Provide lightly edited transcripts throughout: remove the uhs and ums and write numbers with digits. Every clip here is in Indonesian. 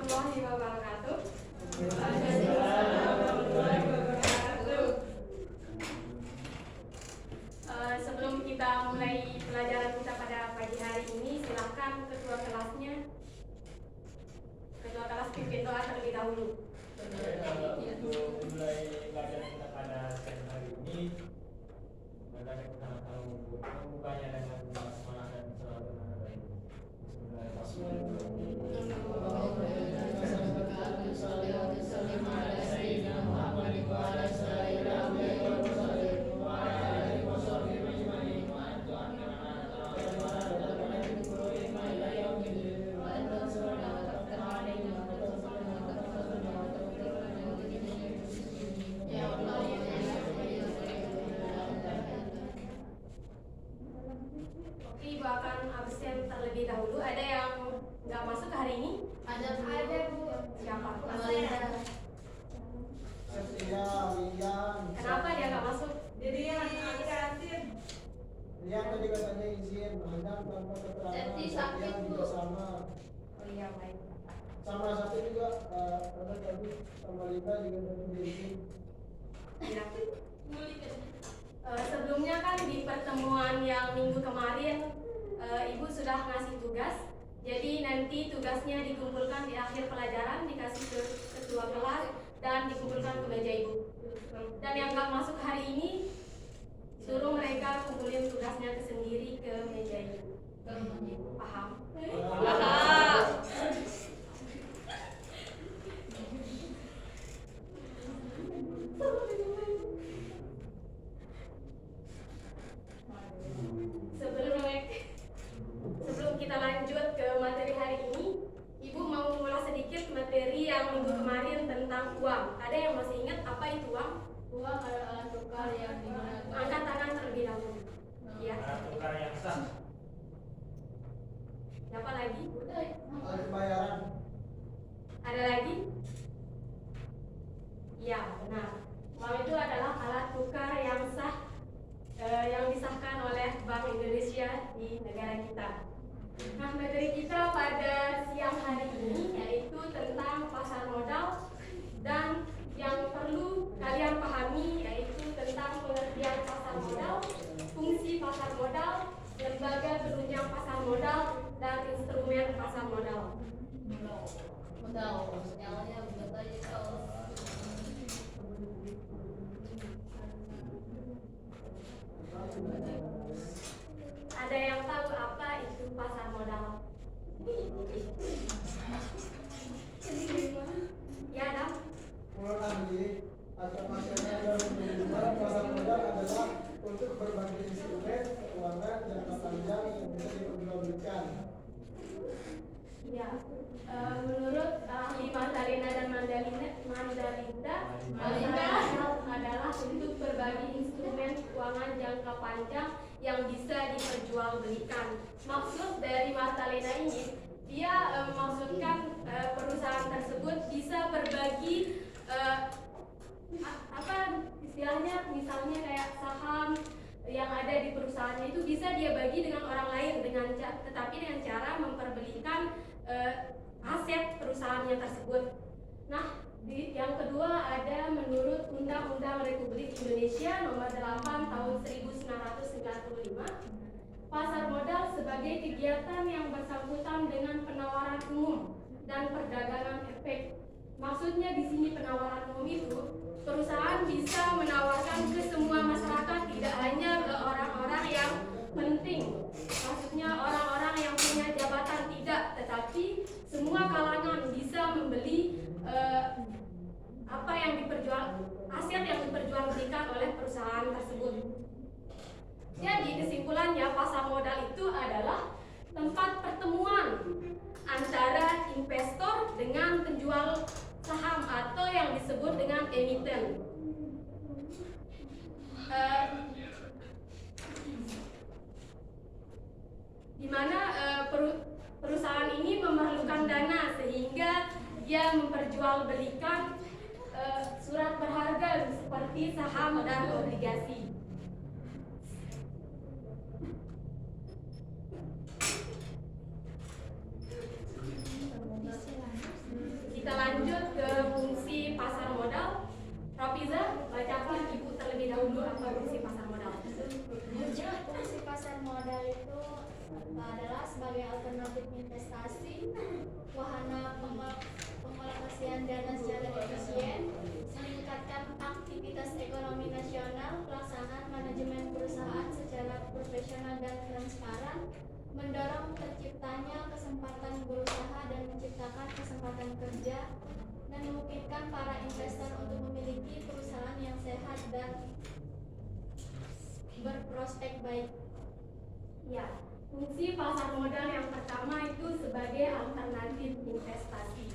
warahmatullahi wabarakatuh. Sebelum kita mulai pelajaran kita pada pagi hari ini, silakan ketua kelas pimpin doa terlebih dahulu. Untuk mulai pelajaran kita pada siang hari ini, maka kita akan membukanya dengan semangat dan selalu menghadapi. Ibu akan absen terlebih dahulu. Ada yang nggak masuk hari ini? Ada Bu. Siapa? Kenapa dia nggak masuk? Jadi yang kantin. Dia tadi katanya izin menghadap tanpa keterangan. Sakit juga sama. Oh iya, baik. Sama satu juga karena tadi sama Linda juga tadi izin. Ya. Sebelumnya kan di pertemuan yang minggu kemarin Ibu sudah ngasih tugas. Jadi nanti tugasnya dikumpulkan di akhir pelajaran, dikasih ke ketua kelas dan dikumpulkan ke meja Ibu. Dan yang nggak masuk hari ini, suruh mereka kumpulin tugasnya sendiri ke meja Ibu. Paham? Paham. Sebelum kita lanjut ke materi hari ini, Ibu mau mengulas sedikit materi yang minggu kemarin tentang uang. Ada yang masih ingat apa itu uang? Uang adalah alat tukar yang dimana Angkat tangan terlebih dahulu. Ya. Alat tukar yang sah. Siapa lagi? Alat pembayaran. Ada lagi? Ya, benar. Uang itu adalah alat tukar yang sah yang disahkan oleh Bank Indonesia di negara kita. Nah, materi kita pada siang hari ini yaitu tentang pasar modal, dan yang perlu kalian pahami yaitu tentang pengertian pasar modal, fungsi pasar modal, lembaga penunjang pasar modal, dan instrumen pasar modal. modal nyalanya betanya kalau Ada yang tahu apa itu pasar modal? Ya, Adam? Menurut ahli atau masyarakat yang menunjukkan pasar modal adalah untuk berbagai instrumen keuangan jangka panjang yang bisa diperjualbelikan. Ya, menurut ahli Magdalena dan Mandalinda adalah untuk berbagai instrumen keuangan jangka panjang yang bisa diperjualbelikan. Maksud dari Magdalena ini, dia memaksudkan perusahaan tersebut bisa berbagi apa istilahnya, misalnya kayak saham yang ada di perusahaannya itu bisa dia bagi dengan orang lain tetapi dengan cara memperbelikan aset perusahaannya tersebut. Nah, yang kedua ada menurut Undang-Undang Republik Indonesia Nomor 8 Tahun 1995, pasar modal sebagai kegiatan yang bersangkutan dengan penawaran umum dan perdagangan efek. Maksudnya di sini penawaran umum itu perusahaan bisa menawarkan ke semua masyarakat, tidak hanya ke orang-orang yang penting. Maksudnya orang-orang yang punya jabatan tidak, tetapi semua kalangan bisa membeli aset yang diperjualbelikan oleh perusahaan tersebut. Jadi kesimpulannya, pasar modal itu adalah tempat pertemuan antara investor dengan penjual saham atau yang disebut dengan emiten. Di mana perusahaan ini memerlukan dana sehingga dia memperjualbelikan surat berharga seperti saham dan obligasi. adalah sebagai alternatif investasi, wahana pengalokasian dana secara efisien, meningkatkan aktivitas ekonomi nasional, pelaksanaan manajemen perusahaan secara profesional dan transparan, mendorong terciptanya kesempatan berusaha dan menciptakan kesempatan kerja, dan memungkinkan para investor untuk memiliki perusahaan yang sehat dan berprospek baik. Ya, fungsi pasar modal yang pertama itu sebagai alternatif investasi.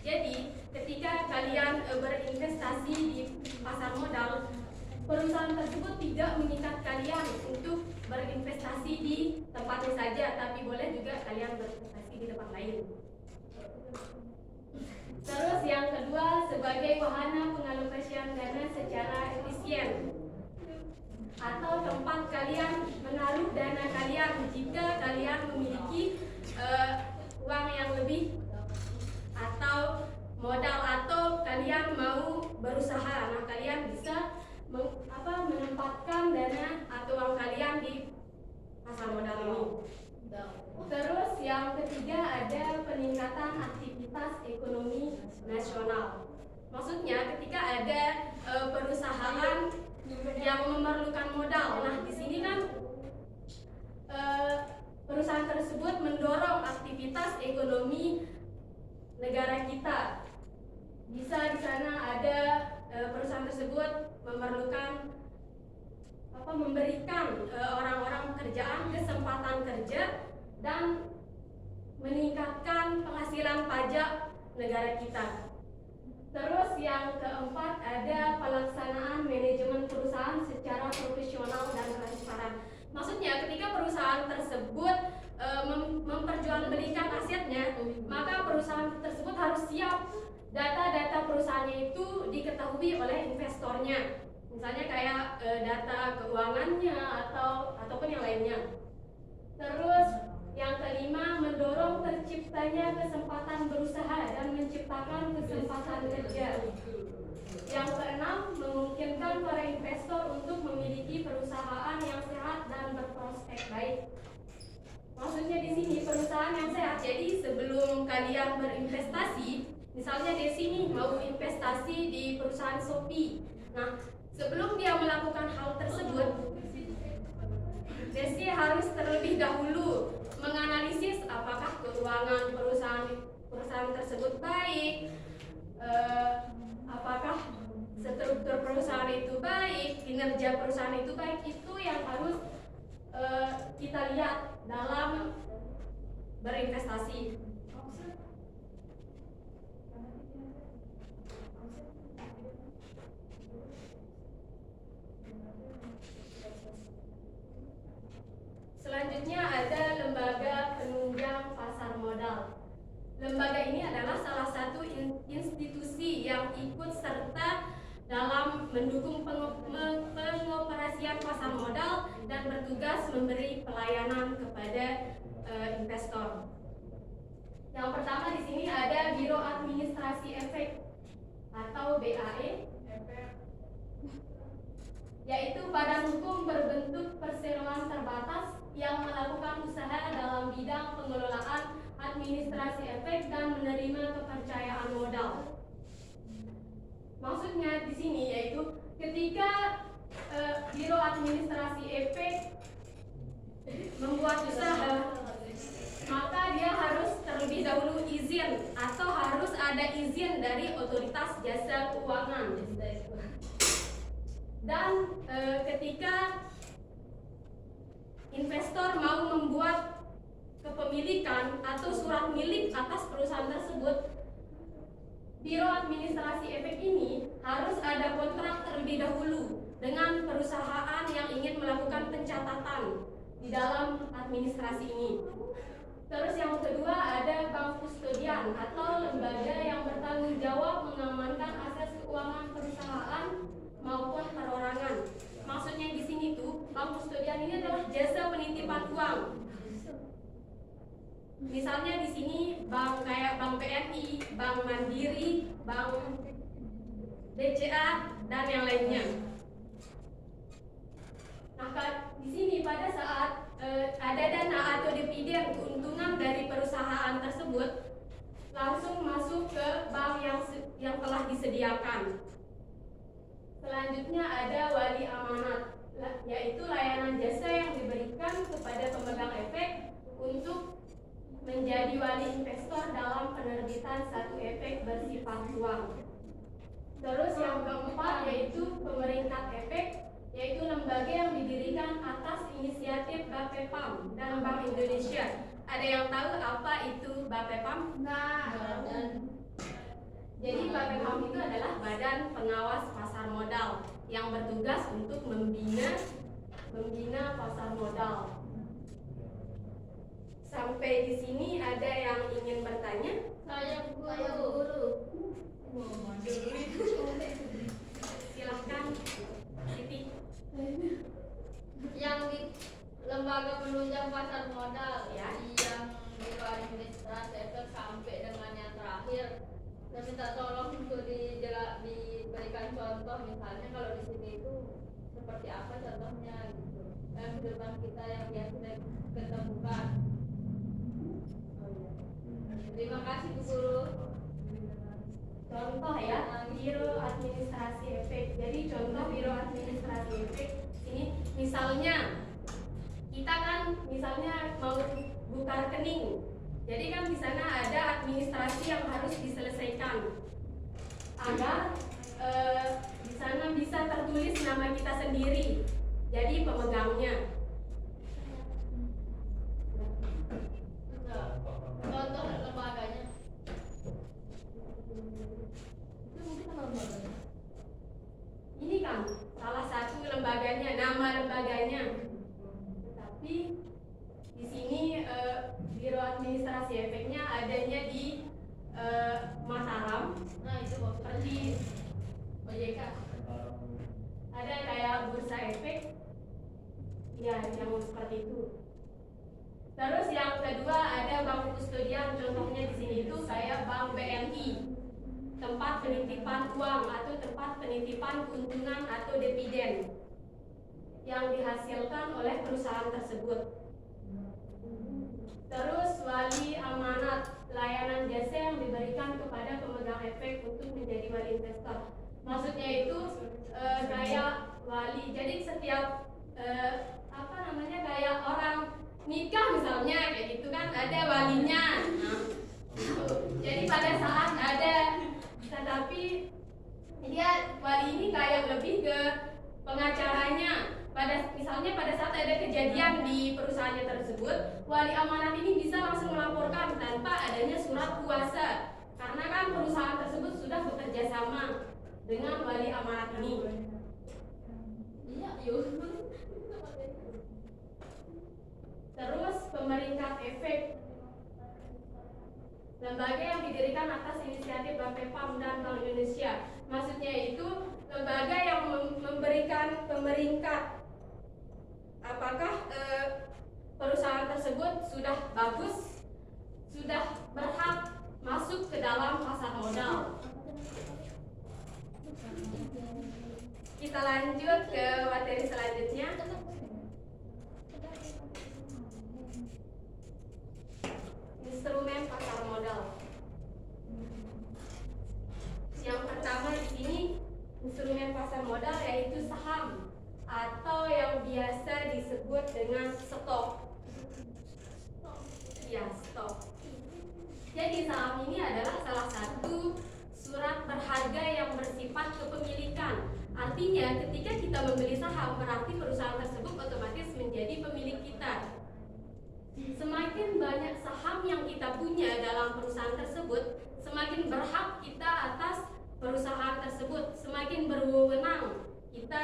Jadi, ketika kalian berinvestasi di pasar modal, perusahaan tersebut tidak mengikat kalian untuk berinvestasi di tempatnya saja, tapi boleh juga kalian berinvestasi di tempat lain. Terus yang kedua, sebagai wahana pengalokasian dana secara efisien, atau tempat kalian menaruh dana kalian jika kalian memiliki uang yang lebih atau modal, atau kalian mau berusaha. Nah, kalian bisa menempatkan dana atau uang kalian di pasar modal ini. Terus yang ketiga ada peningkatan aktivitas ekonomi nasional. Maksudnya ketika ada perusahaan yang memerlukan modal. Nah, di sini kan perusahaan tersebut mendorong aktivitas ekonomi negara kita. Bisa di sana ada perusahaan tersebut memerlukan memberikan orang-orang pekerjaan, kesempatan kerja, dan meningkatkan penghasilan pajak negara kita. Terus yang keempat ada pelaksanaan manajemen perusahaan secara profesional dan transparan. Maksudnya ketika perusahaan tersebut memperjualbelikan asetnya, maka perusahaan tersebut harus siap data-data perusahaannya itu diketahui oleh investornya. Misalnya kayak data keuangannya ataupun yang lainnya. Terus yang kelima, mendorong terciptanya kesempatan berusaha dan menciptakan kesempatan kerja. Yang keenam, memungkinkan para investor untuk memiliki perusahaan yang sehat dan berprospek baik. Maksudnya di sini perusahaan yang sehat. Jadi sebelum kalian berinvestasi, misalnya Desi nih mau investasi di perusahaan Shopee. Nah, sebelum dia melakukan hal tersebut, Desi harus terlebih dahulu menganalisis apakah keuangan perusahaan tersebut baik, apakah struktur perusahaan itu baik, kinerja perusahaan itu baik. Itu yang harus kita lihat dalam berinvestasi. Selanjutnya ada lembaga penunjang pasar modal. Lembaga ini adalah salah satu institusi yang ikut serta dalam mendukung pengoperasian pasar modal dan bertugas memberi pelayanan kepada investor. Yang pertama di sini ada Biro Administrasi Efek atau BAE, yaitu badan hukum berbentuk perseroan terbatas yang melakukan usaha dalam bidang pengelolaan administrasi efek dan menerima kepercayaan modal. Maksudnya di sini yaitu ketika Biro Administrasi Efek membuat usaha, maka dia harus terlebih dahulu izin atau harus ada izin dari otoritas jasa keuangan. Dan ketika investor mau membuat kepemilikan atau surat milik atas perusahaan tersebut, Biro Administrasi Efek ini harus ada kontrak terlebih dahulu dengan perusahaan yang ingin melakukan pencatatan di dalam administrasi ini. Terus yang kedua ada bank kustodian atau lembaga yang bertanggung jawab mengamankan aset keuangan perusahaan maupun perorangan. Maksudnya di sini tuh bank kustodian ini adalah jasa penitipan uang. Misalnya di sini bank kayak Bank BNI, Bank Mandiri, Bank BCA dan yang lainnya. Nah, di sini pada saat ada dana atau dividen kemudian keuntungan dari perusahaan tersebut langsung masuk ke bank yang telah disediakan. Selanjutnya ada wali amanat, yaitu layanan jasa yang diberikan kepada pemegang efek untuk menjadi wali investor dalam penerbitan satu efek bersifat uang. Terus yang keempat yaitu pemerintah efek, yaitu lembaga yang didirikan atas inisiatif BAPEPAM dan Bank Indonesia. Ada yang tahu apa itu BAPEPAM? Jadi BAPEPAM itu adalah Badan Pengawas Pasar Modal yang bertugas untuk membina pasar modal. Sampai di sini ada yang ingin bertanya? Saya guru. Silahkan, Siti. Yang di lembaga penunjang pasar modal Ya. yang biro administrasi efek sampai dengan yang terakhir. Saya minta tolong untuk diberikan contoh, misalnya kalau di sini itu seperti apa contohnya gitu. Dan kehidupan kita yang biasa ketemukan. Terima kasih Bu Guru. Contoh ya, biro administrasi efek. Jadi contoh biro administrasi efek ini misalnya kita kan misalnya mau buka rekening. Jadi kan di sana ada administrasi yang harus diselesaikan agar di sana bisa tertulis nama kita sendiri. Jadi pemegangnya. Contoh lembaganya. Ini kan salah satu lembaganya, nama lembaganya. Tapi di sini biro administrasi efeknya adanya di Mataram. Nah itu Seperti OJK. ada kayak bursa efek, ya yang seperti itu. Terus yang kedua ada bank kustodian, contohnya di sini itu kayak bank BNI, tempat penitipan uang atau tempat penitipan keuntungan atau dividen yang dihasilkan oleh perusahaan tersebut. Terus wali amanat, layanan jasa yang diberikan kepada pemegang efek untuk menjadi wali investor. Maksudnya itu kayak wali, jadi setiap kayak orang nikah misalnya kayak gitu kan ada walinya. Nah, jadi pada saat ada, tetapi dia wali ini kayak lebih ke pengacaranya. Misalnya pada saat ada kejadian di perusahaannya tersebut, wali amanat ini bisa langsung melaporkan tanpa adanya surat kuasa, karena kan perusahaan tersebut sudah bekerja sama dengan wali amanat ini. Iya, yuk. Terus pemerintah efek, lembaga yang didirikan atas inisiatif BAPEPAM dan Bank Indonesia. Maksudnya itu lembaga yang memberikan pemeringkat apakah perusahaan tersebut sudah bagus, sudah berhak masuk ke dalam pasar modal. Kita lanjut ke materi selanjutnya. Instrumen pasar modal. Yang pertama di sini instrumen pasar modal yaitu saham atau yang biasa disebut dengan stok. Ya, stok. Jadi saham ini adalah salah satu surat berharga yang bersifat kepemilikan. Artinya ketika kita membeli saham berarti perusahaan tersebut otomatis menjadi pemilik kita. Semakin banyak saham yang kita punya dalam perusahaan tersebut, semakin berhak kita atas perusahaan tersebut, semakin berwenang kita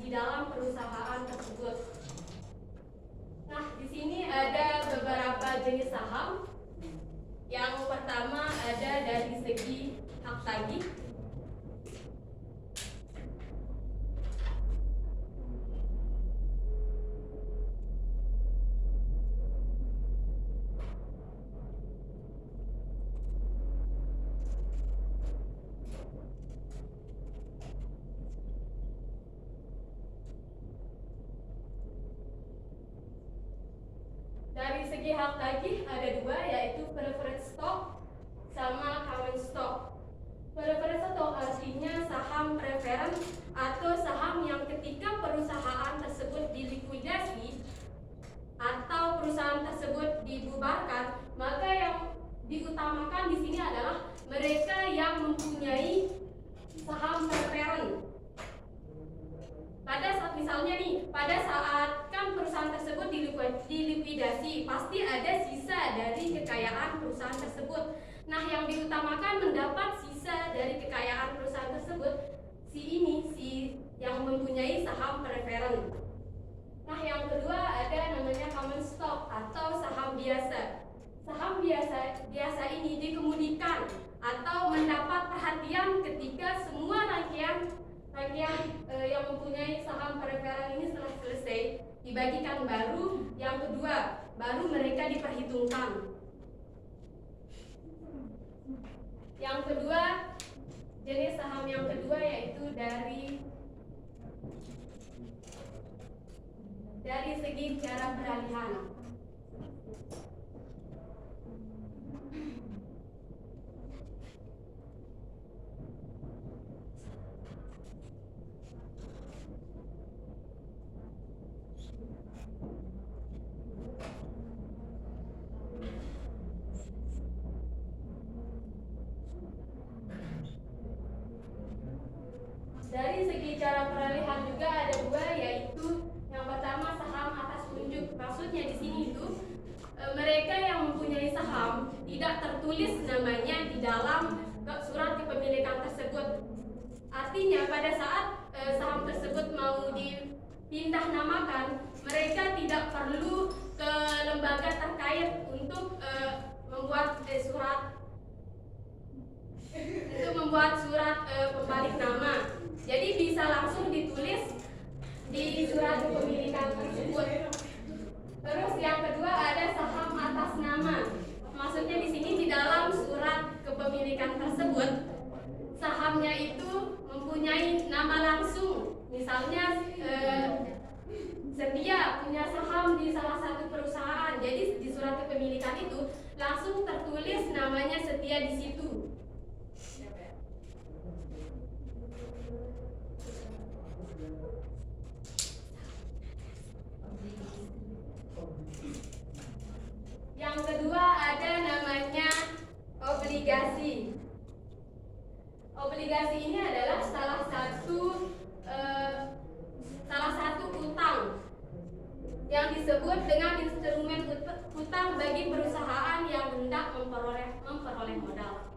di dalam perusahaan tersebut. Nah, di sini ada beberapa jenis saham. Yang pertama ada dari segi hak tagih. Dari segi pihak lagi ada dua, yaitu preferred stock sama common stock. Preferred stock artinya saham preferen atau saham yang ketika perusahaan tersebut dilikuidasi atau perusahaan tersebut dibubarkan, maka yang diutamakan di sini adalah mereka yang mempunyai saham preferen. Pada saat misalnya nih, pada saat kan perusahaan tersebut dilikuidasi, pasti ada sisa dari kekayaan perusahaan tersebut. Nah, yang diutamakan mendapat sisa dari kekayaan perusahaan tersebut si yang mempunyai saham preferen. Nah, yang kedua ada namanya common stock atau saham biasa. Saham biasa ini dikemudikan atau mendapat perhatian ketika semua rangkaian yang mempunyai saham preferen ini setelah selesai dibagikan, baru yang kedua baru mereka diperhitungkan. Yang kedua, jenis saham yang kedua yaitu dari segi cara peralihan. Dari segi cara peralihan juga ada dua, yaitu yang pertama saham atas unjuk. Maksudnya di sini itu mereka yang mempunyai saham tidak tertulis namanya di dalam surat kepemilikan tersebut. Artinya pada saat saham tersebut mau dipindah namakan, mereka tidak perlu ke lembaga terkait untuk membuat surat pembalik nama. Jadi bisa langsung ditulis di surat kepemilikan tersebut. Terus yang kedua ada saham atas nama. Maksudnya di sini di dalam surat kepemilikan tersebut sahamnya itu mempunyai nama langsung. Misalnya Setia punya saham di salah satu perusahaan. Jadi di surat kepemilikan itu langsung tertulis namanya Setia di situ. Yang kedua ada namanya obligasi. Obligasi ini adalah salah satu utang yang disebut dengan instrumen utang bagi perusahaan yang hendak memperoleh modal.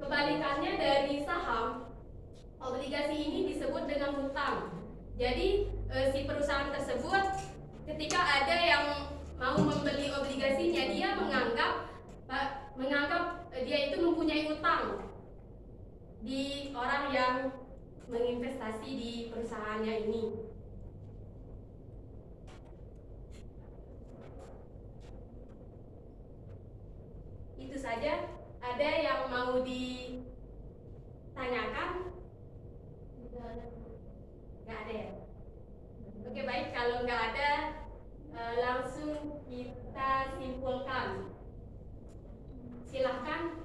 Kebalikannya dari saham, obligasi ini disebut dengan hutang. Jadi si perusahaan tersebut ketika ada yang mau membeli obligasinya, dia menganggap dia itu mempunyai utang di orang yang menginvestasi di perusahaannya ini. Itu saja. Ada yang mau ditanyakan? Nggak ada ya? Oke, baik, kalau nggak ada langsung kita simpulkan. Silahkan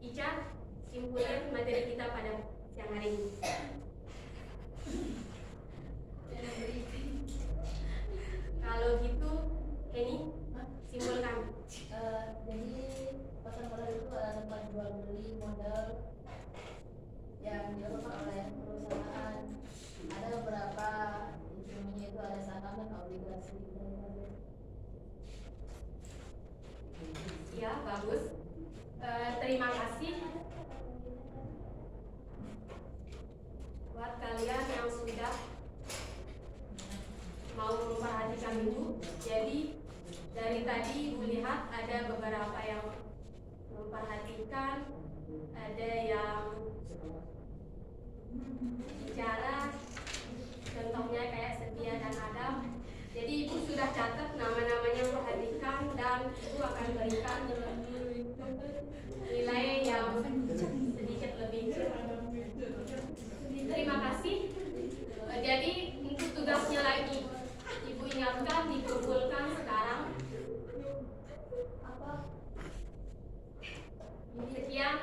Ica simpulkan materi kita pada siang hari ini. Kalau gitu, Henny simpulkan. Jadi pasar modal itu adalah tempat jual beli modal yang dilakukan oleh perusahaan. Ada beberapa instrumennya, itu ada saham dan obligasi. Ya, bagus. Terima kasih buat kalian yang sudah mau memperhatikan itu. Jadi dari tadi Ibu lihat ada beberapa yang memperhatikan, ada yang bicara, contohnya kayak Setia dan Adam. Jadi Ibu sudah catat nama-namanya, perhatikan, dan Ibu akan berikan nilai yang sedikit lebih. Terima kasih. Jadi untuk tugasnya lagi Ibu ingatkan, dikumpulkan sekarang apa Sekian